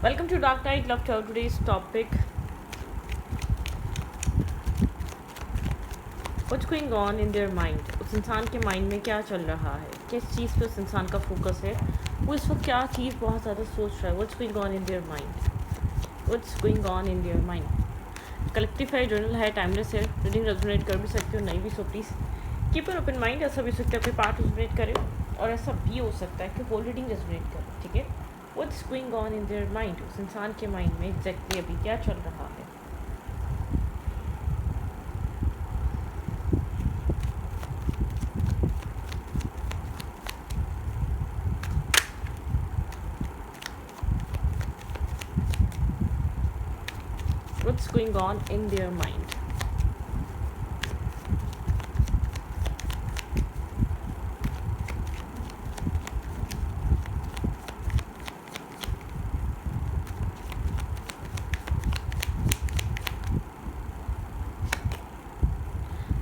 Welcome to Dark Night Love Talk. Today's topic: What's going on in their mind? उस इंसान के mind में क्या चल रहा है, किस चीज़ पे उस इंसान का फोकस है, वो इस वक्त क्या चीज़ बहुत ज़्यादा सोच रहा है. What's going on in their mind? What's going on in their mind? Collective है, जर्नल है, टाइमलेस है. रीडिंग रेजोनेट कर भी सकते हो, नहीं भी. So please keep an open mind. ऐसा भी हो सकता है कोई पार्ट रेजोनेट करे और ऐसा भी हो सकता है कि होल रीडिंग रेजोनेट करे. ठीक है. What's going on in their mind? उस इंसान के माइंड में एग्जैक्टली अभी क्या चल रहा है. What's going on in their mind?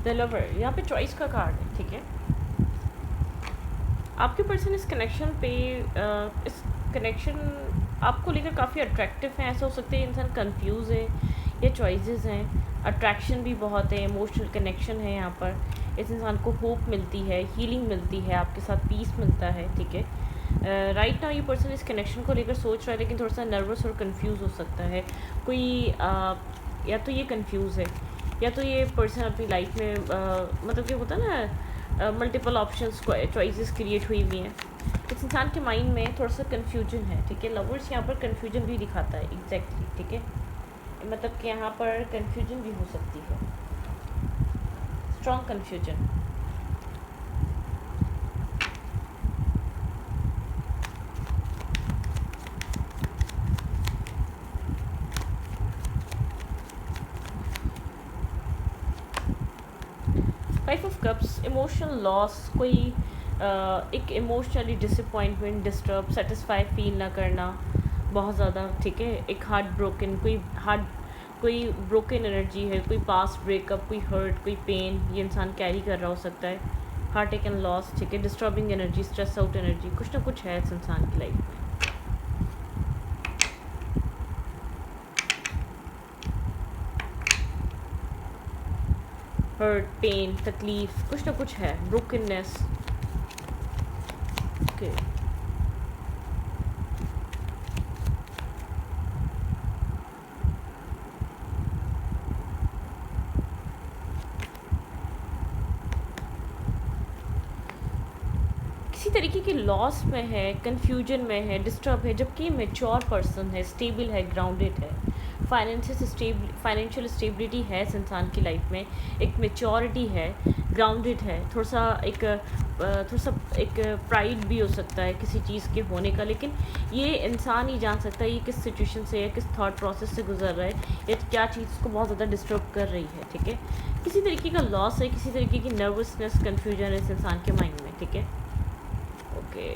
The lover, यहाँ पे चॉइस का कार्ड है. ठीक है. आपके पर्सन इस कनेक्शन पे इस कनेक्शन आपको लेकर काफ़ी अट्रैक्टिव है. ऐसा हो सकता है इंसान कंफ्यूज है या चॉइसेस हैं. अट्रैक्शन भी बहुत है, इमोशनल कनेक्शन है. यहाँ पर इस इंसान को होप मिलती है, हीलिंग मिलती है, आपके साथ पीस मिलता है. ठीक है. राइट नाउ ये पर्सन इस कनेक्शन को लेकर सोच रहा है, लेकिन थोड़ा सा नर्वस और कंफ्यूज हो सकता है. कोई या तो ये कंफ्यूज है या तो ये पर्सन अपनी लाइफ में मतलब कि होता है ना मल्टीपल ऑप्शंस चॉइसेस क्रिएट हुई हुई हैं. इस इंसान के माइंड में थोड़ा सा कन्फ्यूजन है. ठीक है. लवर्स यहाँ पर कन्फ्यूजन भी दिखाता है एग्जैक्टली. ठीक है. मतलब कि यहाँ पर कन्फ्यूजन भी हो सकती है, strong confusion. 5 of cups, emotional loss. कोई एक emotionally disappointment, disturb, satisfy feel ना करना बहुत ज़्यादा. ठीक है. एक हार्ट ब्रोकन, कोई ब्रोकन एनर्जी है, कोई पास्ट ब्रेकअप, कोई हर्ट, कोई पेन ये इंसान कैरी कर रहा हो सकता है. Heartache and loss. ठीक है. Disturbing energy, stress out energy, कुछ ना कुछ है इस इंसान की लाइफ में. हर्ट, पेन, तकलीफ, कुछ ना कुछ है. ब्रोकननेस. ओके. किसी तरीके की लॉस में है, कन्फ्यूजन में है, डिस्टर्ब है. जबकि मेच्योर पर्सन है, स्टेबल है, ग्राउंडेड है. फाइनेंशियल स्टेबिलिटी है इस इंसान की लाइफ में. एक मेच्योरिटी है, ग्राउंडेड है. थोड़ा सा एक प्राइड भी हो सकता है किसी चीज़ के होने का. लेकिन ये इंसान ही जान सकता है ये किस सिचुएशन से, या किस थॉट प्रोसेस से गुजर रहा है, या क्या चीज़ को बहुत ज़्यादा डिस्टर्ब कर रही है. ठीक है. किसी तरीके का लॉस है, किसी तरीके की नर्वसनेस, कन्फ्यूजन है इस इंसान के माइंड में. ठीक है. ओके.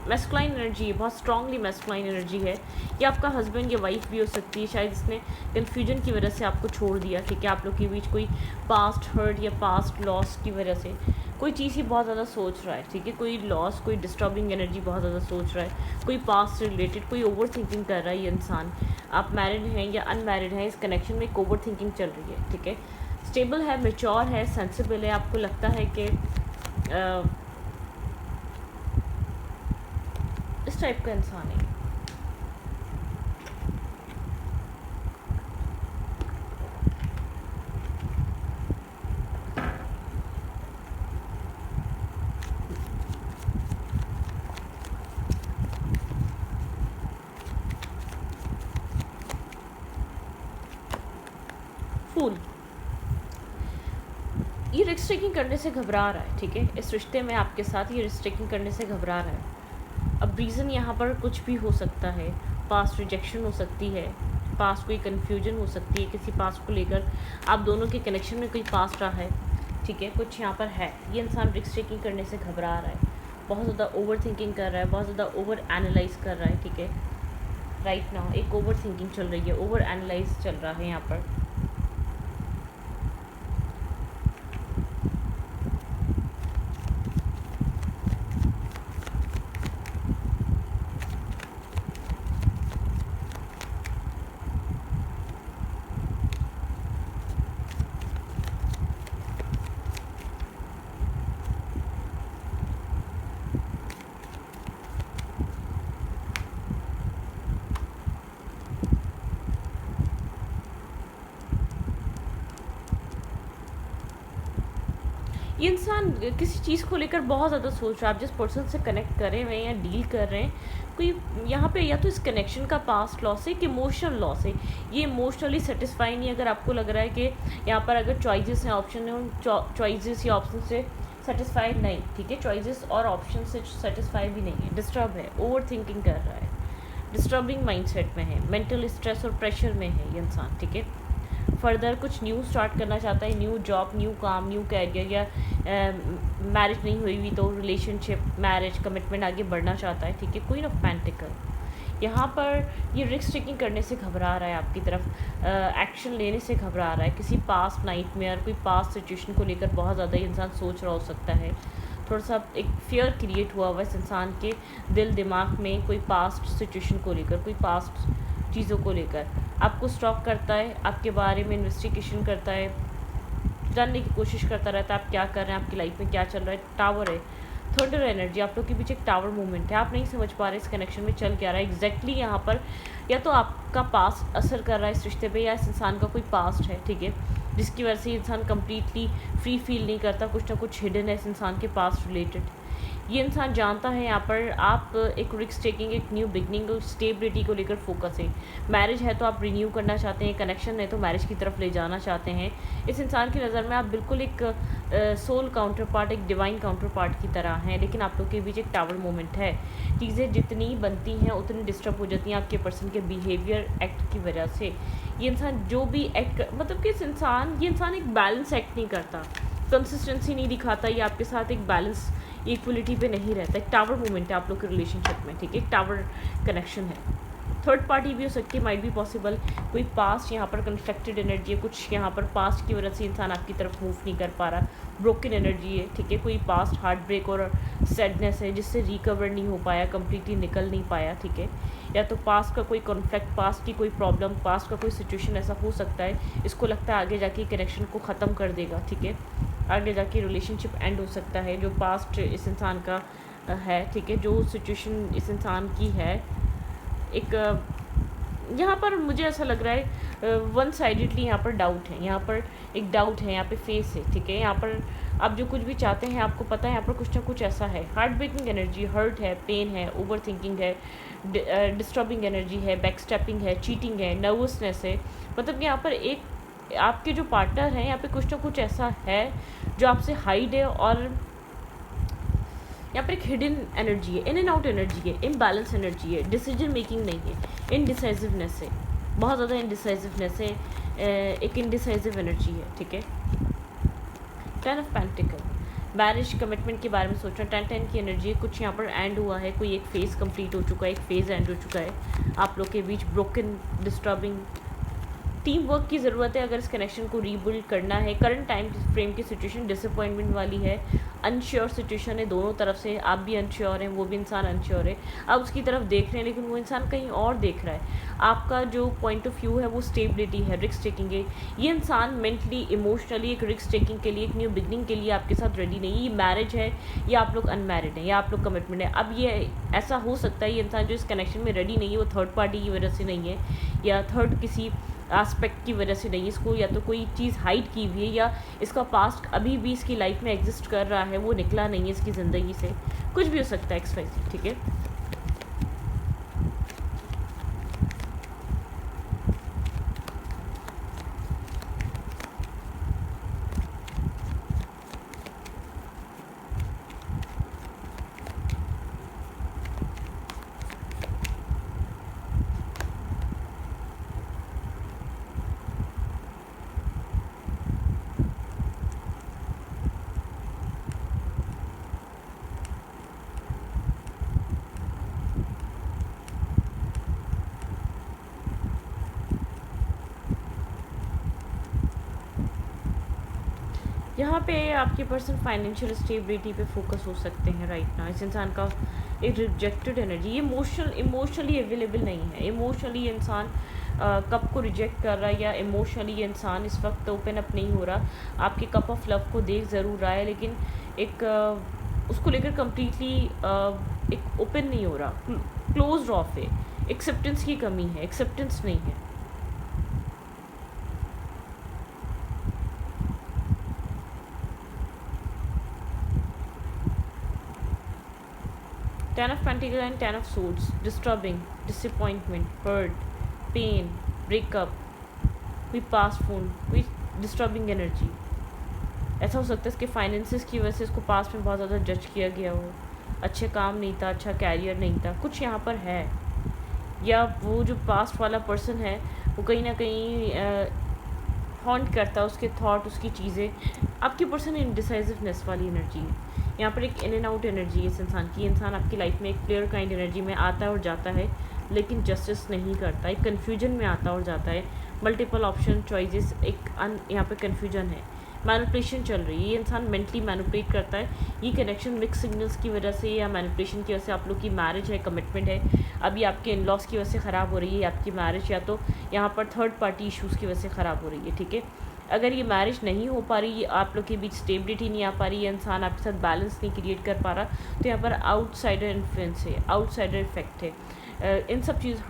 मैस्कुलाइन एनर्जी, बहुत स्ट्रांगली मैस्कुलाइन एनर्जी है. ये आपका हस्बैंड या वाइफ भी हो सकती है. शायद इसने कन्फ्यूजन की वजह से आपको छोड़ दिया. ठीक है. आप लोग के बीच कोई पास्ट हर्ट या पास्ट लॉस की वजह से कोई चीज़ ही बहुत ज़्यादा सोच रहा है. ठीक है. कोई लॉस, कोई डिस्टर्बिंग एनर्जी बहुत ज़्यादा सोच रहा है. कोई पास्ट से रिलेटेड कोई ओवर थिंकिंग कर रहा है ये इंसान. आप मैरिड हैं या अनमैरिड हैं, इस कनेक्शन में एक ओवर थिंकिंग चल रही है. ठीक है. स्टेबल है, मेच्योर है, सेंसिबल है. आपको लगता है कि इस टाइप का इंसान है. फूल. ये रिस्क टेकिंग करने से घबरा रहा है. ठीक है. इस रिश्ते में आपके साथ ये रिस्क टेकिंग करने से घबरा रहा है. अब रीज़न यहाँ पर कुछ भी हो सकता है. पास्ट रिजेक्शन हो सकती है, पास्ट कोई कन्फ्यूजन हो सकती है किसी पास्ट को लेकर. आप दोनों के कनेक्शन में कोई पास्ट रहा है. ठीक है. कुछ यहाँ पर है. ये इंसान रिस्क टेकिंग करने से घबरा रहा है, बहुत ज़्यादा ओवर थिंकिंग कर रहा है, बहुत ज़्यादा ओवर एनालाइज कर रहा है. ठीक है. राइट नाउ एक ओवर थिंकिंग चल रही है, ओवर एनालाइज चल रहा है यहाँ पर. ये इंसान किसी चीज़ को लेकर बहुत ज़्यादा सोच रहा है। आप जिस पर्सन से कनेक्ट कर रहे हैं या डील कर रहे हैं, कोई यहाँ पे या तो इस कनेक्शन का पास्ट लॉस है, एक इमोशनल लॉस है। ये इमोशनली सेटिस्फाई नहीं, अगर आपको लग रहा है कि यहाँ पर अगर चॉइसेस हैं, ऑप्शन है, उन चॉइसेस या ऑप्शन से सेटिस्फाइड नहीं, ठीक है, चॉइसेस और ऑप्शन से सेटिस्फाई भी नहीं है, डिस्टर्ब है, ओवर थिंकिंग कर रहा है, डिस्टर्बिंग माइंडसेट में है, मेंटल स्ट्रेस और प्रेशर में है ये इंसान, ठीक है। फर्दर कुछ न्यू स्टार्ट करना चाहता है, न्यू जॉब, न्यू काम, न्यू कैरियर, या मैरिज नहीं हुई हुई तो रिलेशनशिप, मैरिज, कमिटमेंट आगे बढ़ना चाहता है, ठीक है। क्वीन ऑफ पेंटिकल यहाँ पर ये रिस्क टेकिंग करने से घबरा रहा है, आपकी तरफ एक्शन लेने से घबरा रहा है, किसी पास्ट नाइटमेयर, कोई पास्ट सिचुएशन को लेकर बहुत ज़्यादा ये इंसान सोच रहा हो सकता है। थोड़ा सा एक फियर क्रिएट हुआ इस इंसान के दिल दिमाग में, कोई पास्ट सिचुएशन को लेकर, कोई पास्ट चीज़ों को लेकर आपको स्टॉक करता है, आपके बारे में इन्वेस्टिगेशन करता है, जानने की कोशिश करता रहता है आप क्या कर रहे हैं, आपकी लाइफ में क्या चल रहा है। टावर है, थंडर एनर्जी, आप लोग के बीच एक टावर मूवमेंट है, आप नहीं समझ पा रहे इस कनेक्शन में चल क्या रहा है एग्जैक्टली। यहाँ पर या तो आपका पास्ट असर कर रहा है इस रिश्ते पे, या इस इंसान का कोई पास्ट है, ठीक है, जिसकी वजह से ये इंसान कम्प्लीटली फ्री फील नहीं करता, कुछ ना कुछ हिडन है इस इंसान के पास्ट रिलेटेड। ये इंसान जानता है यहाँ पर आप एक रिस्क टेकिंग, एक न्यू बिगनिंग और स्टेबिलिटी को लेकर फोकस है। मैरिज है तो आप रिन्यू करना चाहते हैं, कनेक्शन है तो मैरिज की तरफ ले जाना चाहते हैं। इस इंसान की नज़र में आप बिल्कुल एक सोल काउंटर पार्ट, एक डिवाइन काउंटर पार्ट की तरह हैं, लेकिन आप लोग के बीच एक टावर मोमेंट है। चीज़ें जितनी बनती हैं उतनी डिस्टर्ब हो जाती हैं आपके पर्सन के बिहेवियर, एक्ट की वजह से। ये इंसान जो भी एक्ट, मतलब कि ये इंसान एक बैलेंस एक्ट नहीं करता, कंसिस्टेंसी नहीं दिखाता, ये आपके साथ एक बैलेंस, इक्वलिटी पे नहीं रहता। एक टावर मूवमेंट है आप लोग के रिलेशनशिप में, ठीक है, एक टावर कनेक्शन है। थर्ड पार्टी भी हो सकती है, माइट भी पॉसिबल, कोई पास्ट यहाँ पर कंस्ट्रक्टेड एनर्जी है, कुछ यहाँ पर पास्ट की वजह से इंसान आपकी तरफ मूव नहीं कर पा रहा, ब्रोकन एनर्जी है, ठीक है, कोई पास्ट हार्ट ब्रेक और सैडनेस है जिससे रिकवर नहीं हो पाया, कम्प्लीटली निकल नहीं पाया, ठीक है। या तो पास्ट का कोई कॉन्फ्लिक्ट, पास्ट की कोई प्रॉब्लम, पास्ट का कोई सिचुएशन ऐसा हो सकता है, इसको लगता है आगे जाके कनेक्शन को ख़त्म कर देगा, ठीक है, आगे जाके रिलेशनशिप एंड हो सकता है, जो पास्ट इस इंसान का है, ठीक है, जो सिचुएशन इस इंसान की है। एक यहाँ पर मुझे ऐसा लग रहा है वन साइडेडली यहाँ पर डाउट है, यहाँ पर एक डाउट है, यहाँ पे फेस है, ठीक है। यहाँ पर आप जो कुछ भी चाहते हैं आपको पता है यहाँ पर कुछ ना कुछ ऐसा है, हार्ट ब्रेकिंग एनर्जी, हर्ट है, पेन है, ओवर थिंकिंग है, डिस्टर्बिंग एनर्जी है, बैक स्टेपिंग है, चीटिंग है, नर्वसनेस है। मतलब कि यहाँ पर एक आपके जो पार्टनर हैं यहाँ पे कुछ ना कुछ ऐसा है जो आपसे हाइड है, और यहाँ पर एक हिडन एनर्जी है, इन एंड आउट एनर्जी है, इम्बैलेंस एनर्जी है, डिसीजन मेकिंग नहीं है, इनडिसाइसिवनेस है, बहुत ज़्यादा इनडिसाइसिवनेस है, एक इनडिसाइसिव एनर्जी है, ठीक है। 10 ऑफ पेंटिकल, मैरिज कमिटमेंट के बारे में सोच रहा है, 10 की एनर्जी है, कुछ यहाँ पर एंड हुआ है, कोई एक फेज़ कंप्लीट हो चुका है, एक फेज़ एंड हो चुका है, आप लोग के बीच ब्रोकन, डिस्टर्बिंग, टीम वर्क की ज़रूरत है अगर इस कनेक्शन को रीबिल्ड करना है। करंट टाइम फ्रेम की सिचुएशन डिसअपॉइंटमेंट वाली है, अनश्योर सिचुएशन है दोनों तरफ से, आप भी अनश्योर हैं, वो भी इंसान अनश्योर है, आप उसकी तरफ देख रहे हैं लेकिन वो इंसान कहीं और देख रहा है। आपका जो पॉइंट ऑफ व्यू है वो स्टेबिलिटी है, रिस्क टेकिंग है। ये इंसान मेंटली, इमोशनली एक रिस्क टेकिंग के लिए, एक न्यू बिगनिंग के लिए आपके साथ रेडी नहीं। ये मैरिज है या आप लोग अनमैरिड हैं या आप लोग कमिटमेंट है। अब ये ऐसा हो सकता है ये इंसान जो इस कनेक्शन में रेडी नहीं है वो थर्ड पार्टी की वजह से नहीं है, या थर्ड किसी एस्पेक्ट की वजह से नहीं, इसको या तो कोई चीज़ हाइड की हुई है, या इसका पास्ट अभी भी इसकी लाइफ में एग्जिस्ट कर रहा है, वो निकला नहीं है इसकी ज़िंदगी से, कुछ भी हो सकता है XYZ, ठीक है। यहाँ पे आपके पर्सन फाइनेंशियल स्टेबिलिटी पे फोकस हो सकते हैं राइट नाउ। इस इंसान का एक रिजेक्टेड एनर्जी, ये इमोशनली अवेलेबल नहीं है, इमोशनली इंसान कप को रिजेक्ट कर रहा है, या इमोशनली ये इंसान इस वक्त ओपन अप नहीं हो रहा। आपके कप ऑफ लव को देख ज़रूर रहा है लेकिन एक उसको लेकर कम्प्लीटली एक ओपन नहीं हो रहा, क्लोज ऑफ है, एक्सेप्टेंस की कमी है, एक्सेप्टेंस नहीं है। 10 of Pentacles and 10 of Swords, disturbing, disappointment, hurt, pain, breakup, कोई पास्ट फोन, कोई डिस्टर्बिंग एनर्जी। ऐसा हो सकता है इसके फाइनेंसिस की वजह से इसको पास्ट में बहुत ज़्यादा जज किया गया हो, अच्छे काम नहीं था, अच्छा कैरियर नहीं था, कुछ यहाँ पर है। या वो जो पास्ट वाला पर्सन है वो कहीं ना कहीं हॉन्ट करता है, उसके थॉट, उसकी चीज़ें। आपकी पर्सन इनडिसाइसिवनेस वाली एनर्जी है यहाँ पर, एक इन एंड आउट एनर्जी है इस इंसान की। इंसान आपकी लाइफ में एक प्लेयर काइंड एनर्जी में आता है और जाता है, लेकिन जस्टिस नहीं करता, एक कन्फ्यूजन में आता और जाता है, मल्टीपल ऑप्शन चॉइसेस, एक यहाँ पे कन्फ्यूजन है, मैनिपुलेशन चल रही है। ये इंसान मेंटली मैनिपुलेट करता है। ये कनेक्शन मिक्स सिग्नल्स की वजह से या मैनिपुलेशन की वजह से, आप लोग की मैरिज है, कमिटमेंट है, अभी आपके इन लॉस की वजह से ख़राब हो रही है आपकी मैरिज, या तो यहाँ पर थर्ड पार्टी इशूज़ की वजह से ख़राब हो रही है। ठीक है, अगर ये मैरिज नहीं हो पा रही, आप लोग के बीच स्टेबिलिटी नहीं आ पा रही, ये इंसान आपके साथ बैलेंस नहीं क्रिएट कर पा रहा, तो यहाँ पर आउटसाइडर इन्फ्लुएंस है, आउटसाइडर इफेक्ट है। इन सब चीज़,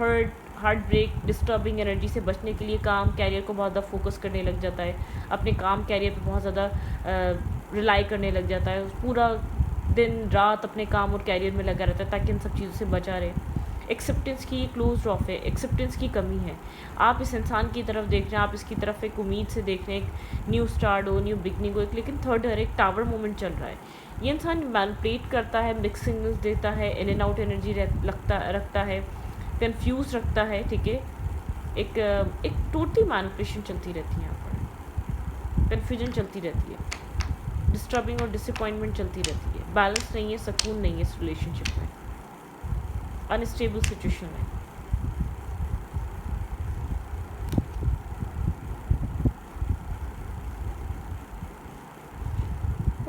हार्ट ब्रेक, डिस्टर्बिंग एनर्जी से बचने के लिए काम कैरियर को बहुत ज़्यादा फोकस करने लग जाता है, अपने काम कैरियर पे बहुत ज़्यादा रिलाई करने लग जाता है, पूरा दिन रात अपने काम और कैरियर में लगा रहता है ताकि इन सब चीज़ों से बचा रहे। एक्सेप्टेंस की क्लोज ऑफ है, एक्सेप्टेंस की कमी है। आप इस इंसान की तरफ देख रहे हैं, आप इसकी तरफ एक उम्मीद से देख रहे हैं, एक न्यू स्टार्ट हो, न्यू बिगनिंग हो, लेकिन थर्ड एक टावर मोमेंट चल रहा है। ये इंसान मैनिपुलेट करता है, मिक्स सिग्नल्स देता है, इन एंड आउट एनर्जी रखता है, कंफ्यूज रखता है। ठीक है, एक टोटली मैनिपुलेशन चलती रहती है यहाँ पर, कन्फ्यूजन चलती रहती है, डिस्टर्बिंग और डिसअपॉइंटमेंट चलती रहती है, बैलेंस नहीं है, सुकून नहीं है इस रिलेशनशिप में, अनस्टेबल सिचुएशन है।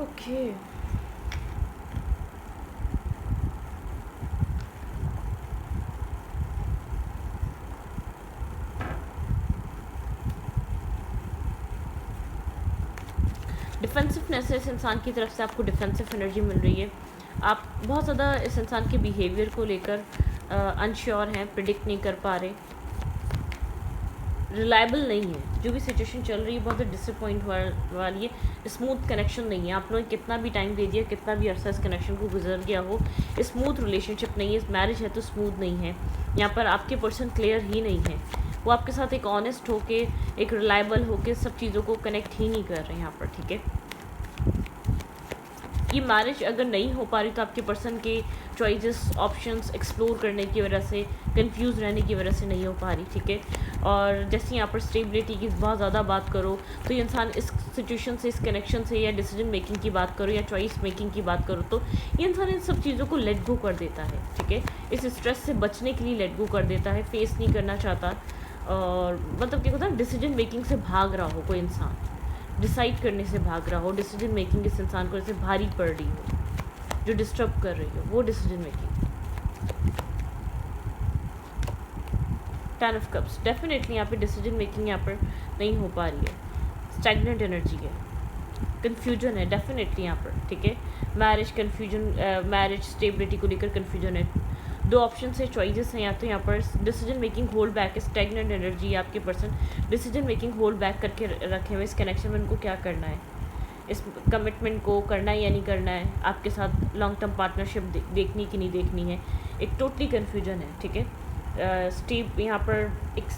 ओके, डिफेंसिवनेस है इस इंसान की तरफ से, आपको डिफेंसिव एनर्जी मिल रही है। आप बहुत ज़्यादा इस इंसान के बिहेवियर को लेकर अनश्योर हैं, प्रिडिक्ट नहीं कर पा रहे, रिलायबल नहीं है। जो भी सिचुएशन चल रही है बहुत डिसअपॉइंट वाली है, स्मूथ कनेक्शन नहीं है। आप लोगों ने कितना भी टाइम दे दिया, कितना भी अरसा इस कनेक्शन को गुजर गया हो, स्मूथ रिलेशनशिप नहीं है, मैरिज है तो स्मूथ नहीं है। यहाँ पर आपके पर्सन क्लियर ही नहीं है, वो आपके साथ एक ऑनेस्ट होके, एक रिलायबल होके सब चीज़ों को कनेक्ट ही नहीं कर रहे हैं यहाँ पर। ठीक है, ये मैरिज अगर नहीं हो पा रही तो आपके पर्सन के चॉइसेस, ऑप्शंस एक्सप्लोर करने की वजह से, कंफ्यूज रहने की वजह से नहीं हो पा रही। ठीक है, और जैसे यहाँ पर स्टेबिलिटी की बहुत ज़्यादा बात करो तो ये इंसान इस सिचुएशन से, इस कनेक्शन से, या डिसीजन मेकिंग की बात करो या चॉइस मेकिंग की बात करो, तो ये इंसान इन सब चीज़ों को लेट गो कर देता है। ठीक है, इस स्ट्रेस से बचने के लिए लेट गो कर देता है, फेस नहीं करना चाहता, और मतलब क्या होता है, डिसीजन मेकिंग से भाग रहा हो कोई इंसान, डिसाइड करने से भाग रहा हो, डिसीजन मेकिंग इस इंसान को जैसे भारी पड़ रही हो, जो डिस्टर्ब कर रही हो वो decision making. 10 of cups, definitely यहाँ पे डिसीजन मेकिंग यहाँ पर नहीं हो पा रही है, स्टैग्नेंट एनर्जी है, कन्फ्यूजन है डेफिनेटली यहाँ पर। ठीक है, मैरिज कन्फ्यूजन, मैरिज स्टेबिलिटी को लेकर कन्फ्यूजन है। दो ऑप्शन है, चॉइसेस हैं, या तो यहाँ पर डिसीजन मेकिंग होल्ड बैक है, स्टैग्नेंट एनर्जी है, आपके person decision making hold back करके रखे हुए इस कनेक्शन में, उनको क्या करना है, इस कमिटमेंट को करना है या नहीं करना है, आपके साथ लॉन्ग टर्म पार्टनरशिप देखनी कि नहीं देखनी है, एक टोटली कन्फ्यूजन है। ठीक है, स्टेप यहाँ पर एक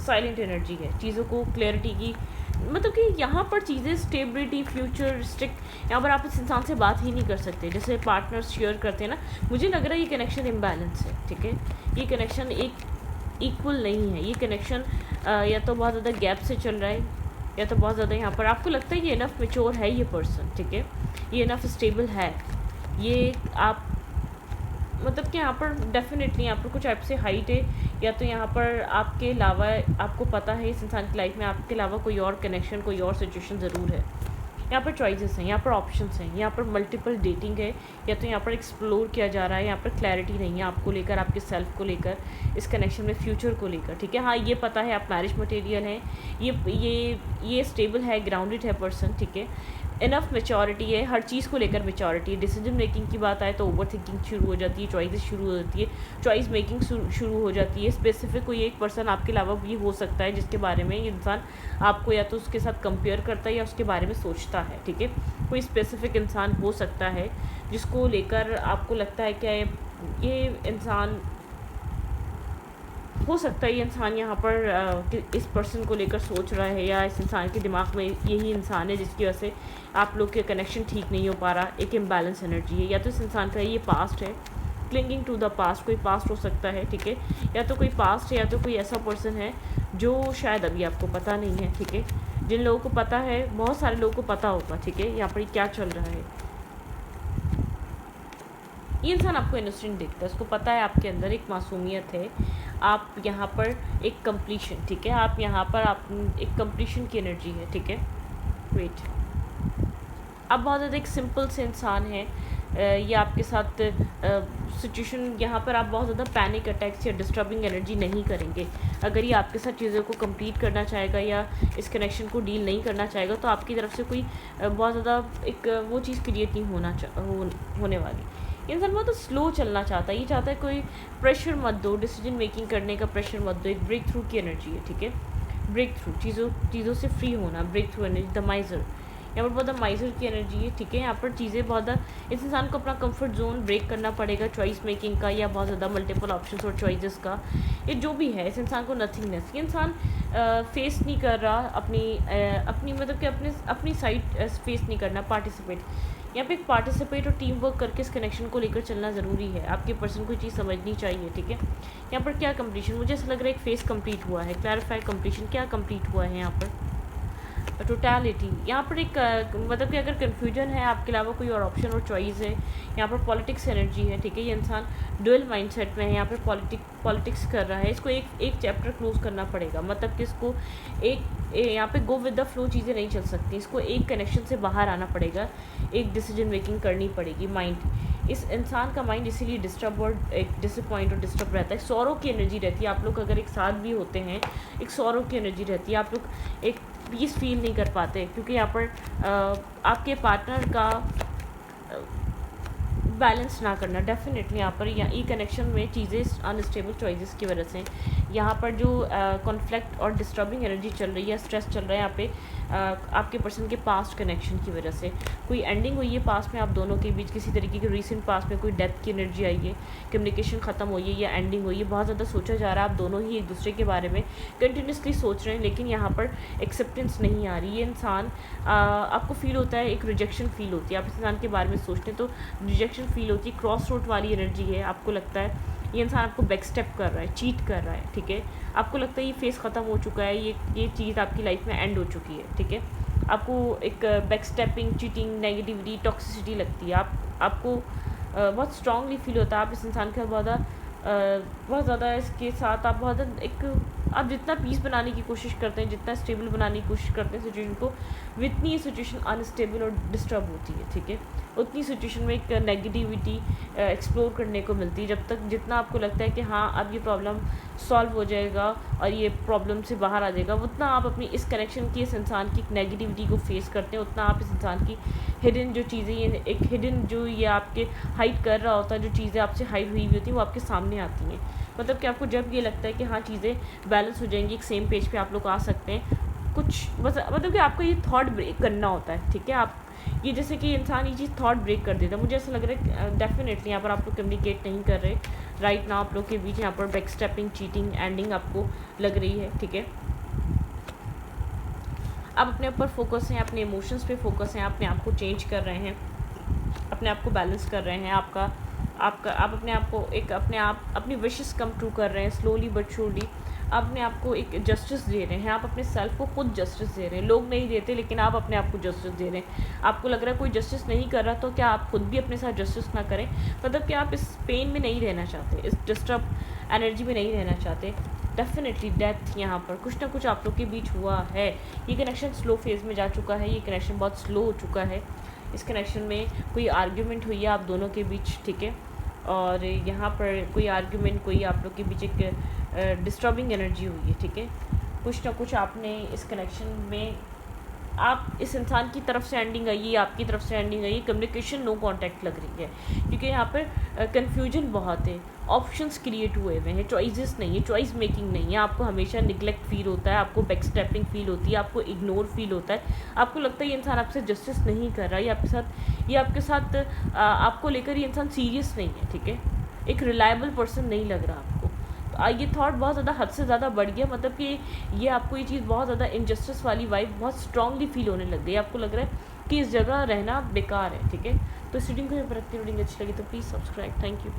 साइलेंट एनर्जी है, चीज़ों को क्लैरिटी की, मतलब कि यहाँ पर चीज़ें स्टेबिलिटी, फ्यूचर स्टिक, यहाँ पर आप इस इंसान से बात ही नहीं कर सकते जैसे पार्टनर्स शेयर करते हैं ना। मुझे लग रहा है ये कनेक्शन इम्बैलेंस है। ठीक है, ये कनेक्शन एक इक्वल नहीं है, ये कनेक्शन या तो बहुत ज़्यादा गैप से चल रहा है, या तो बहुत ज़्यादा यहाँ पर आपको लगता है ये इनफ मेच्योर है ये पर्सन। ठीक है, ये इनफ स्टेबल है, ये आप मतलब कि यहाँ पर डेफिनेटली यहाँ पर कुछ आपसे हाइट है, या तो यहाँ पर आपके अलावा आपको पता है इस इंसान की लाइफ में आपके अलावा कोई और कनेक्शन, कोई और सिचुएशन ज़रूर है। यहाँ पर चॉइसेस हैं, यहाँ पर ऑप्शंस हैं, यहाँ पर मल्टीपल डेटिंग है, या तो यहाँ पर एक्सप्लोर किया जा रहा है, यहाँ पर क्लैरिटी नहीं है आपको लेकर, आपके सेल्फ को लेकर, इस कनेक्शन में फ्यूचर को लेकर। ठीक है, हाँ ये पता है आप मैरिज मटेरियल हैं, ये स्टेबल है, ग्राउंडेड है पर्सन। ठीक है, इनफ मेच्योरिटी है, हर चीज़ को लेकर मेच्योरिटी है। डिसीजन मेकिंग की बात आए तो ओवर थिंकिंग शुरू हो जाती है, चॉइसेस शुरू हो जाती है, चॉइस मेकिंग शुरू हो जाती है। स्पेसिफिक कोई एक पर्सन आपके अलावा भी हो सकता है जिसके बारे में ये इंसान आपको या तो उसके साथ कंपेयर करता है या उसके बारे में सोचता है। ठीक है, कोई स्पेसिफिक इंसान हो सकता है जिसको लेकर आपको लगता है कि ये इंसान, हो सकता है ये इंसान यहाँ पर इस पर्सन को लेकर सोच रहा है, या इस इंसान के दिमाग में यही इंसान है जिसकी वजह से आप लोग के कनेक्शन ठीक नहीं हो पा रहा, एक इम्बैलेंस एनर्जी है। या तो इस इंसान का ये पास्ट है, क्लिंगिंग टू द पास्ट, कोई पास्ट हो सकता है, ठीक है, या तो कोई पास्ट है, या तो कोई ऐसा पर्सन है जो शायद अभी आपको पता नहीं है, ठीक है। जिन लोगों को पता है, बहुत सारे लोगों को पता होगा, ठीक है, यहाँ पर क्या चल रहा है। ये इंसान आपको इनोसेंट दिखता है, उसको पता है आपके अंदर एक मासूमियत है, आप यहाँ पर एक कंप्लीशन, ठीक है, आप यहाँ पर आप एक कंप्लीशन की एनर्जी है, ठीक है। वेट, आप बहुत ज़्यादा एक सिंपल से इंसान है, ये आपके साथ सिचुएशन, यहाँ पर आप बहुत ज़्यादा पैनिक अटैक्स या डिस्टर्बिंग एनर्जी नहीं करेंगे। अगर ये आपके साथ चीज़ों को कंप्लीट करना चाहेगा या इस कनेक्शन को डील नहीं करना चाहेगा, तो आपकी तरफ से कोई बहुत ज़्यादा एक वो चीज़ क्रिएट नहीं होने वाली। इंसान बहुत स्लो चलना चाहता है, ये चाहता है कोई प्रेशर मत दो, डिसीजन मेकिंग करने का प्रेशर मत दो, एक ब्रेक थ्रू की एनर्जी है, ठीक है। ब्रेक थ्रू, चीज़ों से फ्री होना, break through energy, the miser, यहाँ पर बहुत माइजर की एनर्जी है, ठीक है। यहाँ पर चीज़ें बहुत, इस इंसान को अपना कंफर्ट जोन ब्रेक करना पड़ेगा, चॉइस मेकिंग का, या बहुत ज़्यादा मल्टीपल ऑप्शंस और चॉइसेस का, ये जो भी है, इस इंसान को नथिंगनेस, ये इंसान फेस नहीं कर रहा अपनी मतलब कि अपनी साइड फेस नहीं करना, पार्टिसिपेट, यहाँ पे एक पार्टिसिपेट और टीम वर्क करके इस कनेक्शन को लेकर चलना ज़रूरी है। आपके पर्सन को चीज़ समझनी चाहिए, ठीक है। यहाँ पर क्या कंप्लीशन, मुझे ऐसा लग रहा है एक फेस कंप्लीट हुआ है, क्लैरिफाई कंप्लीशन, क्या कंप्लीट हुआ है यहाँ पर, टोटलिटी। यहाँ पर एक मतलब कि अगर कन्फ्यूजन है, आपके अलावा कोई और ऑप्शन और चॉइस है, यहाँ पर पॉलिटिक्स एनर्जी है, ठीक है। ये इंसान डुअल माइंडसेट में है, यहाँ पर पॉलिटिक्स कर रहा है, इसको एक चैप्टर क्लोज करना पड़ेगा, मतलब कि इसको यहाँ पे गो विद द फ्लो चीज़ें नहीं चल सकती, इसको एक कनेक्शन से बाहर आना पड़ेगा, एक डिसीजन मेकिंग करनी पड़ेगी। माइंड, इस इंसान का माइंड इसीलिए डिस्टर्ब और एक डिसअपॉइंट और डिस्टर्ब रहता है, सौरों की एनर्जी रहती है। आप लोग अगर एक साथ भी होते हैं, एक सौरों की एनर्जी रहती है, आप लोग एक पीस फील नहीं कर पाते, क्योंकि यहाँ पर आपके पार्टनर का बैलेंस ना करना, डेफिनेटली यहाँ पर ई कनेक्शन में चीज़ें अनस्टेबल चॉइसेस की वजह से, यहाँ पर जो कॉन्फ्लिक्ट और डिस्टर्बिंग एनर्जी चल रही है, स्ट्रेस चल रहा है यहाँ पे आपके पर्सन के पास्ट कनेक्शन की वजह से, कोई एंडिंग हुई है पास्ट में आप दोनों के बीच, किसी तरीके की रीसेंट पास्ट में कोई डेथ की एनर्जी आई है, कम्युनिकेशन ख़त्म हुई है या एंडिंग हुई है, बहुत ज़्यादा सोचा जा रहा है, आप दोनों ही एक दूसरे के बारे में कंटिन्यूसली सोच रहे हैं, लेकिन यहाँ पर एक्सेप्टेंस नहीं आ रही। ये इंसान आपको फील होता है, एक रिजेक्शन फील होती है, आप इस इंसान के बारे में सोचते हैं तो रिजेक्शन फील होती है, क्रॉस रोड वाली एनर्जी है, आपको लगता है ये इंसान आपको बैक स्टेप कर रहा है, चीट कर रहा है, ठीक है। आपको लगता है ये फेस ख़त्म हो चुका है, ये चीज़ आपकी लाइफ में एंड हो चुकी है, ठीक है। आपको एक back stepping, cheating, negativity, toxicity लगती है, आपको बहुत स्ट्रांगली फील होता है, आप इस इंसान के बहुत ज़्यादा इसके साथ आप बहुत आप जितना पीस बनाने की कोशिश करते हैं, जितना स्टेबल बनाने की कोशिश करते हैं सिचुएशन को, जितनी ये सिचुएशन अनस्टेबल और डिस्टर्ब होती है, ठीक है, उतनी सिचुएशन में एक नेगेटिविटी एक्सप्लोर करने को मिलती है। जब तक जितना आपको लगता है कि हाँ अब ये प्रॉब्लम सॉल्व हो जाएगा और ये प्रॉब्लम से बाहर आ जाएगा, उतना आप अपनी इस कनेक्शन की, इस इंसान की नेगेटिविटी को फेस करते हैं, उतना आप इस इंसान की हिडन जो चीज़ें, ये एक हिडन जो ये आपके हाइड कर रहा होता है, जो चीज़ें आपसे हाइड हुई हुई होती हैं वो आपके सामने आती हैं। मतलब कि आपको जब ये लगता है कि हाँ चीज़ें बैलेंस हो जाएंगी, एक सेम पेज पे आप लोग आ सकते हैं, कुछ बस मतलब कि आपको ये थॉट ब्रेक करना होता है, ठीक है। आप ये जैसे कि इंसान ये चीज़ थॉट ब्रेक कर देता है, मुझे ऐसा लग रहा है डेफिनेटली यहाँ पर आप लोग कम्युनिकेट नहीं कर रहे राइट ना, आप लोग के बीच यहाँ पर बैक स्टेपिंग, चीटिंग, एंडिंग आपको लग रही है, ठीक है। आप अपने ऊपर फोकस हैं, अपने इमोशंस पे फोकस हैं, अपने आप को चेंज कर रहे हैं, अपने आप को बैलेंस कर रहे हैं, आप अपने आप को एक अपनी विशेस कम ट्रू कर रहे हैं, स्लोली बट श्योरली अपने आप को एक जस्टिस दे रहे हैं, आप अपने सेल्फ को खुद जस्टिस दे रहे हैं। लोग नहीं देते, लेकिन आप अपने आप को जस्टिस दे रहे हैं। आपको लग रहा है कोई जस्टिस नहीं कर रहा, तो क्या आप खुद भी अपने साथ जस्टिस ना करें? मतलब कि आप इस पेन में नहीं रहना चाहते, इस डिस्टर्ब एनर्जी में नहीं रहना चाहते। डेफिनेटली डेथ यहाँ पर कुछ ना कुछ आप लोग के बीच हुआ है, ये कनेक्शन स्लो फेज़ में जा चुका है, ये कनेक्शन बहुत स्लो हो चुका है। इस कनेक्शन में कोई आर्ग्यूमेंट हुई है आप दोनों के बीच, ठीक है, और यहाँ पर कोई आर्ग्यूमेंट, कोई आप लोग के बीच एक डिस्टर्बिंग एनर्जी हुई है, ठीक है। कुछ ना कुछ आपने इस कनेक्शन में आप इस इंसान की तरफ से एंडिंग आई है, आपकी तरफ से एंडिंग आई है, कम्युनिकेशन नो कांटेक्ट लग रही है, क्योंकि यहाँ पर कन्फ्यूजन बहुत है, ऑप्शंस क्रिएट हुए हुए हैं, चॉइसेस नहीं है, चॉइस मेकिंग नहीं है, आपको हमेशा निगलेक्ट फील होता है, आपको बैक स्टेपिंग फील होती है, आपको इग्नोर फील होता है, आपको लगता है ये इंसान आपसे जस्टिस नहीं कर रहा, ये आपके साथ आपको लेकर ये इंसान सीरियस नहीं है, ठीक है, एक रिलायबल पर्सन नहीं लग रहा आपको। तो ये थॉट बहुत ज़्यादा हद से ज़्यादा बढ़ गया, मतलब कि ये आपको ये चीज़ बहुत ज़्यादा इनजस्टिस वाली वाइब बहुत स्ट्रांगली फील होने लग गई, आपको लग रहा है कि इस जगह रहना बेकार है, ठीक है। तो इस रीडिंग को यहाँ पर रखती रीडिंग अच्छी लगी तो प्लीज़ सब्सक्राइब। Thank you.